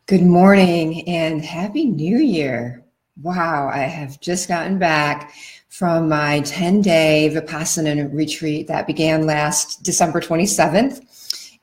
Good morning and Happy New Year. Wow, I have just gotten back from my 10-day Vipassana retreat that began last December 27th.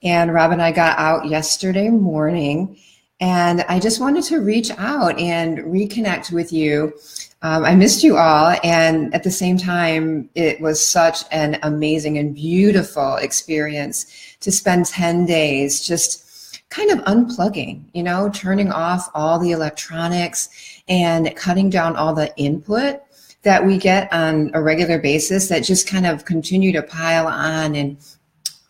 And Rob and I got out yesterday morning, and I just wanted to reach out and reconnect with you. I missed you all, and at the same time, it was such an amazing and beautiful experience to spend 10 days just kind of unplugging, turning off all the electronics and cutting down all the input that we get on a regular basis that just kind of continue to pile on. And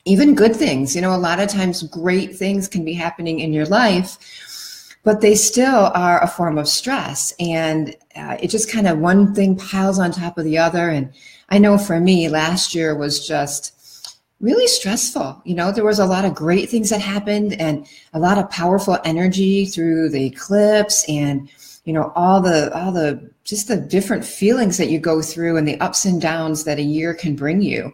even good things, a lot of times great things can be happening in your life, but they still are a form of stress. And it just kind of one thing piles on top of the other. And I know for me, last year was just really stressful. There was a lot of great things that happened and a lot of powerful energy through the eclipse and, all the just the different feelings that you go through and the ups and downs that a year can bring you.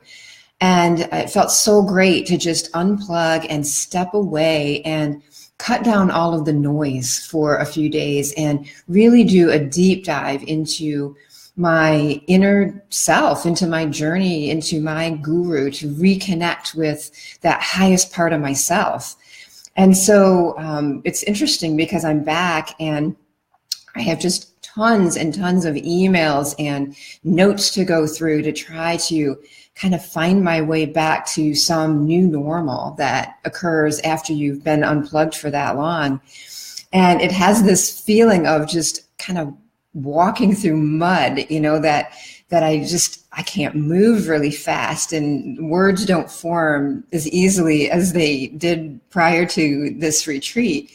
And it felt so great to just unplug and step away and cut down all of the noise for a few days and really do a deep dive into my inner self, into my journey, into my guru, to reconnect with that highest part of myself. And so it's interesting because I'm back and I have just tons and tons of emails and notes to go through to try to kind of find my way back to some new normal that occurs after you've been unplugged for that long. And it has this feeling of just kind of walking through mud, that I can't move really fast and words don't form as easily as they did prior to this retreat.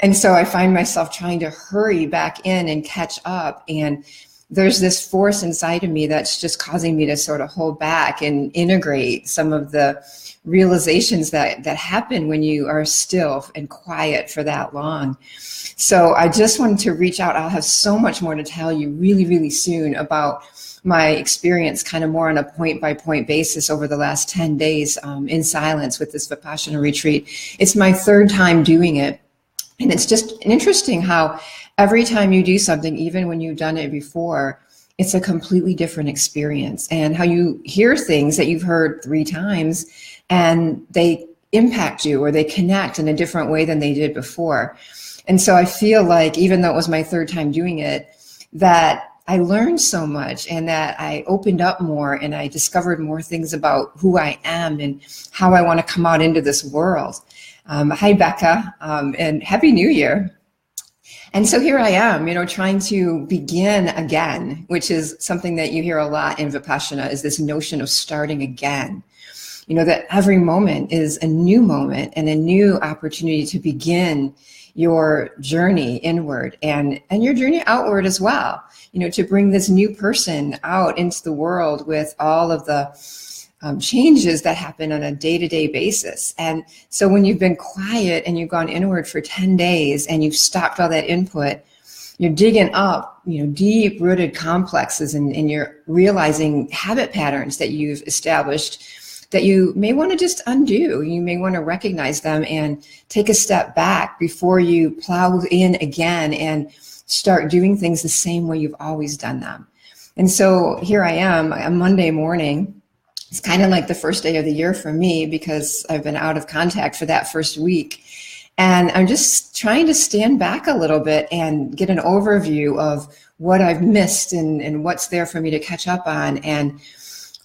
And so I find myself trying to hurry back in and catch up. And there's this force inside of me that's just causing me to sort of hold back and integrate some of the realizations that happen when you are still and quiet for that long. So I just wanted to reach out. I'll have so much more to tell you really, really soon about my experience kind of more on a point-by-point basis over the last 10 days in silence with this Vipassana retreat. It's my third time doing it. And it's just interesting how every time you do something, even when you've done it before, it's a completely different experience, and how you hear things that you've heard 3 times and they impact you or they connect in a different way than they did before. And so I feel like, even though it was my third time doing it, that I learned so much and that I opened up more and I discovered more things about who I am and how I want to come out into this world. Hi, Becca, and Happy New Year. And so here I am, trying to begin again, which is something that you hear a lot in Vipassana, is this notion of starting again. That every moment is a new moment and a new opportunity to begin your journey inward and your journey outward as well, to bring this new person out into the world with all of the changes that happen on a day-to-day basis. And so when you've been quiet and you've gone inward for 10 days and you've stopped all that input, you're digging up, deep-rooted complexes and you're realizing habit patterns that you've established that you may want to just undo. You may want to recognize them and take a step back before you plow in again and start doing things the same way you've always done them. And so here I am, a Monday morning. It's kind of like the first day of the year for me because I've been out of contact for that first week. And I'm just trying to stand back a little bit and get an overview of what I've missed and what's there for me to catch up on, and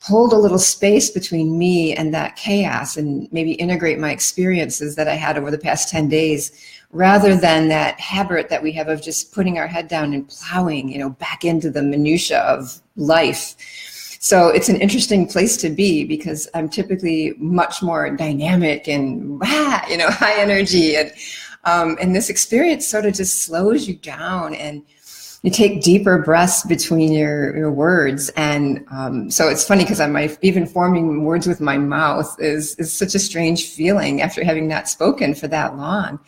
hold a little space between me and that chaos, and maybe integrate my experiences that I had over the past 10 days, rather than that habit that we have of just putting our head down and plowing, back into the minutia of life. So it's an interesting place to be because I'm typically much more dynamic and high energy, and this experience sort of just slows you down and you take deeper breaths between your words. And so it's funny because even forming words with my mouth is such a strange feeling after having not spoken for that long.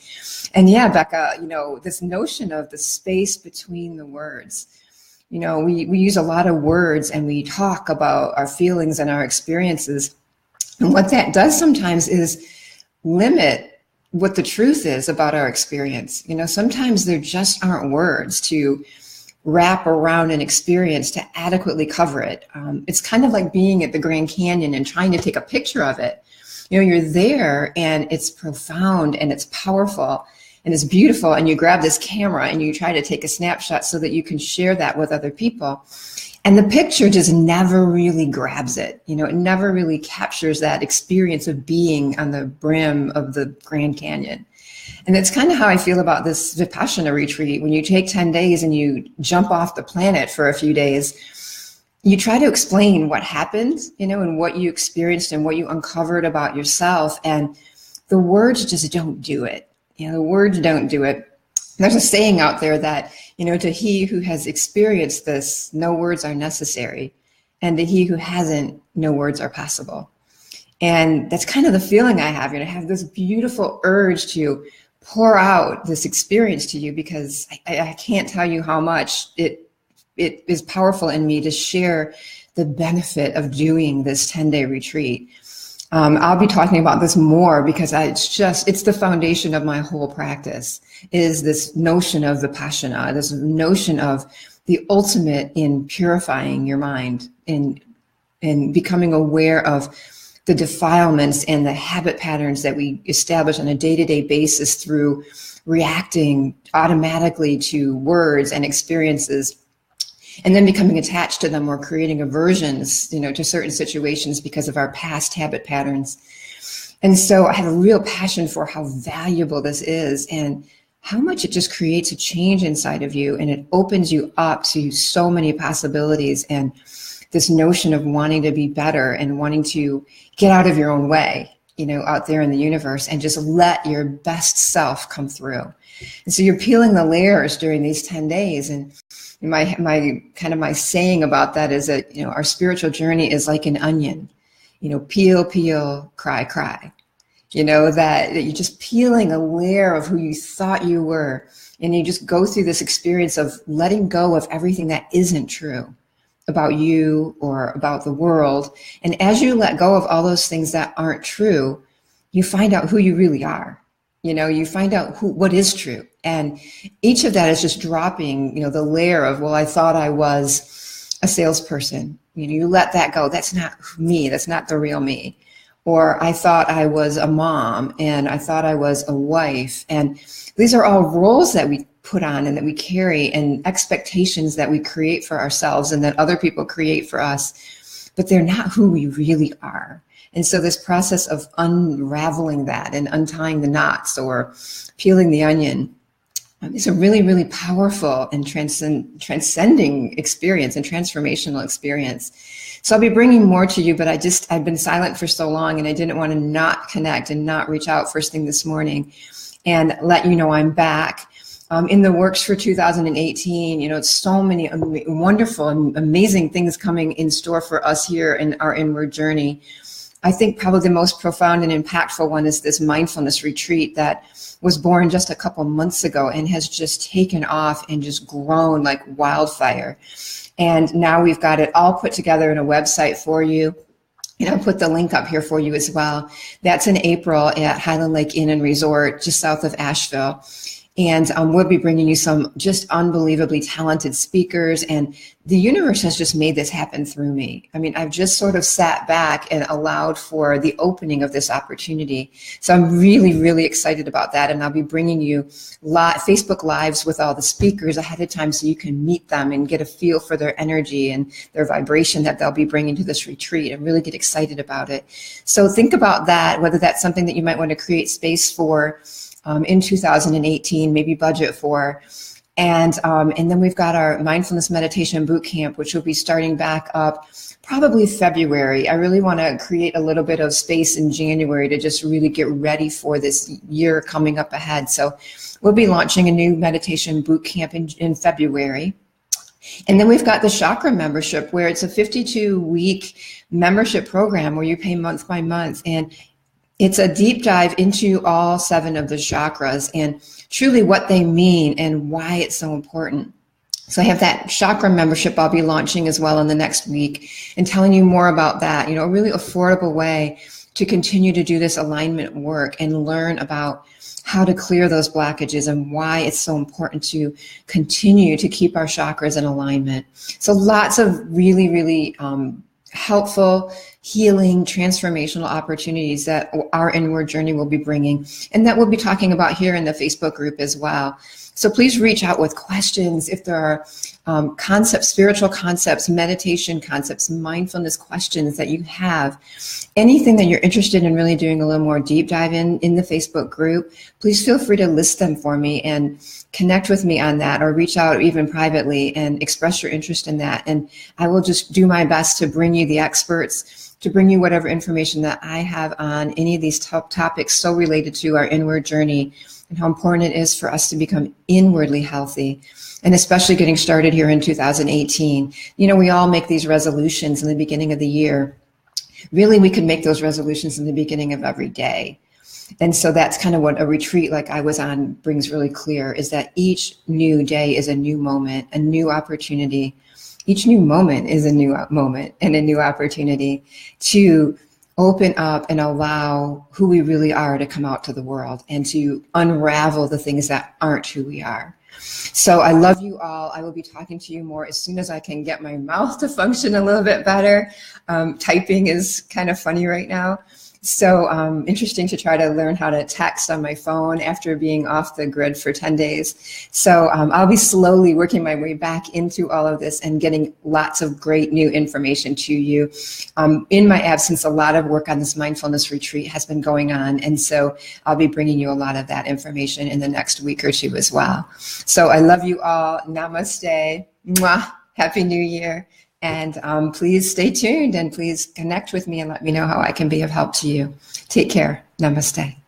And yeah, Becca, this notion of the space between the words. We use a lot of words and we talk about our feelings and our experiences. And what that does sometimes is limit what the truth is about our experience. Sometimes there just aren't words to wrap around an experience to adequately cover it. It's kind of like being at the Grand Canyon and trying to take a picture of it. You're there and it's profound and it's powerful and it's beautiful, and you grab this camera and you try to take a snapshot so that you can share that with other people. And the picture just never really grabs it. It never really captures that experience of being on the brim of the Grand Canyon. And that's kind of how I feel about this Vipassana retreat. When you take 10 days and you jump off the planet for a few days, you try to explain what happened, and what you experienced and what you uncovered about yourself. And the words just don't do it. The words don't do it. There's a saying out there that, to he who has experienced this, no words are necessary. And to he who hasn't, no words are possible. And that's kind of the feeling I have. I have this beautiful urge to pour out this experience to you, because I can't tell you how much it is powerful in me to share the benefit of doing this 10-day retreat. I'll be talking about this more because it's the foundation of my whole practice, is this notion of Vipassana, this notion of the ultimate in purifying your mind, in becoming aware of the defilements and the habit patterns that we establish on a day-to-day basis through reacting automatically to words and experiences, and then becoming attached to them or creating aversions, to certain situations because of our past habit patterns. And so I have a real passion for how valuable this is and how much it just creates a change inside of you, and it opens you up to so many possibilities, and this notion of wanting to be better and wanting to get out of your own way, out there in the universe, and just let your best self come through. And so you're peeling the layers during these 10 days. And my saying about that is that, our spiritual journey is like an onion, peel, peel, cry, cry, that you're just peeling a layer of who you thought you were. And you just go through this experience of letting go of everything that isn't true about you or about the world. And as you let go of all those things that aren't true, you find out who you really are. You find out what is true. And each of that is just dropping, the layer of, well, I thought I was a salesperson. You let that go. That's not me. That's not the real me. Or I thought I was a mom, and I thought I was a wife. And these are all roles that we put on and that we carry, and expectations that we create for ourselves and that other people create for us, but they're not who we really are. And so this process of unraveling that and untying the knots or peeling the onion is a really, really powerful and transcending experience and transformational experience. So I'll be bringing more to you, but I've been silent for so long, and I didn't want to not connect and not reach out first thing this morning and let you know I'm back. In the works for 2018, it's so many wonderful and amazing things coming in store for us here in our inward journey. I think probably the most profound and impactful one is this mindfulness retreat that was born just a couple months ago and has just taken off and just grown like wildfire. And now we've got it all put together in a website for you. And I'll put the link up here for you as well. That's in April at Highland Lake Inn and Resort, just south of Asheville. And we'll be bringing you some just unbelievably talented speakers. And the universe has just made this happen through me. I mean, I've just sort of sat back and allowed for the opening of this opportunity. So I'm really, really excited about that. And I'll be bringing you Facebook Lives with all the speakers ahead of time so you can meet them and get a feel for their energy and their vibration that they'll be bringing to this retreat, and really get excited about it. So think about that, whether that's something that you might want to create space for in 2018, maybe budget for. And then we've got our mindfulness meditation boot camp, which will be starting back up probably February. I really want to create a little bit of space in January to just really get ready for this year coming up ahead. So we'll be launching a new meditation boot camp in February. And then we've got the chakra membership, where it's a 52-week membership program where you pay month by month. And it's a deep dive into all 7 of the chakras and truly what they mean and why it's so important. So I have that chakra membership I'll be launching as well in the next week, and telling you more about that, a really affordable way to continue to do this alignment work and learn about how to clear those blockages and why it's so important to continue to keep our chakras in alignment. So lots of really, really helpful, healing, transformational opportunities that our inward journey will be bringing, and that we'll be talking about here in the Facebook group as well. So please reach out with questions if there are concepts, spiritual concepts, meditation concepts, mindfulness questions that you have. Anything that you're interested in really doing a little more deep dive in the Facebook group, please feel free to list them for me and connect with me on that, or reach out even privately and express your interest in that. And I will just do my best to bring you the experts, to bring you whatever information that I have on any of these top topics so related to our inward journey and how important it is for us to become inwardly healthy, and especially getting started here in 2018. You know, we all make these resolutions in the beginning of the year. Really, we can make those resolutions in the beginning of every day. And so that's kind of what a retreat like I was on brings really clear, is that each new day is a new moment, a new opportunity. Each new moment is a new moment and a new opportunity to open up and allow who we really are to come out to the world and to unravel the things that aren't who we are. So I love you all. I will be talking to you more as soon as I can get my mouth to function a little bit better. Typing is kind of funny right now. So interesting to try to learn how to text on my phone after being off the grid for 10 days. So I'll be slowly working my way back into all of this and getting lots of great new information to you. In my absence, a lot of work on this mindfulness retreat has been going on. And so I'll be bringing you a lot of that information in the next week or two as well. So I love you all. Namaste. Mwah. Happy New Year. And please stay tuned and please connect with me and let me know how I can be of help to you. Take care. Namaste.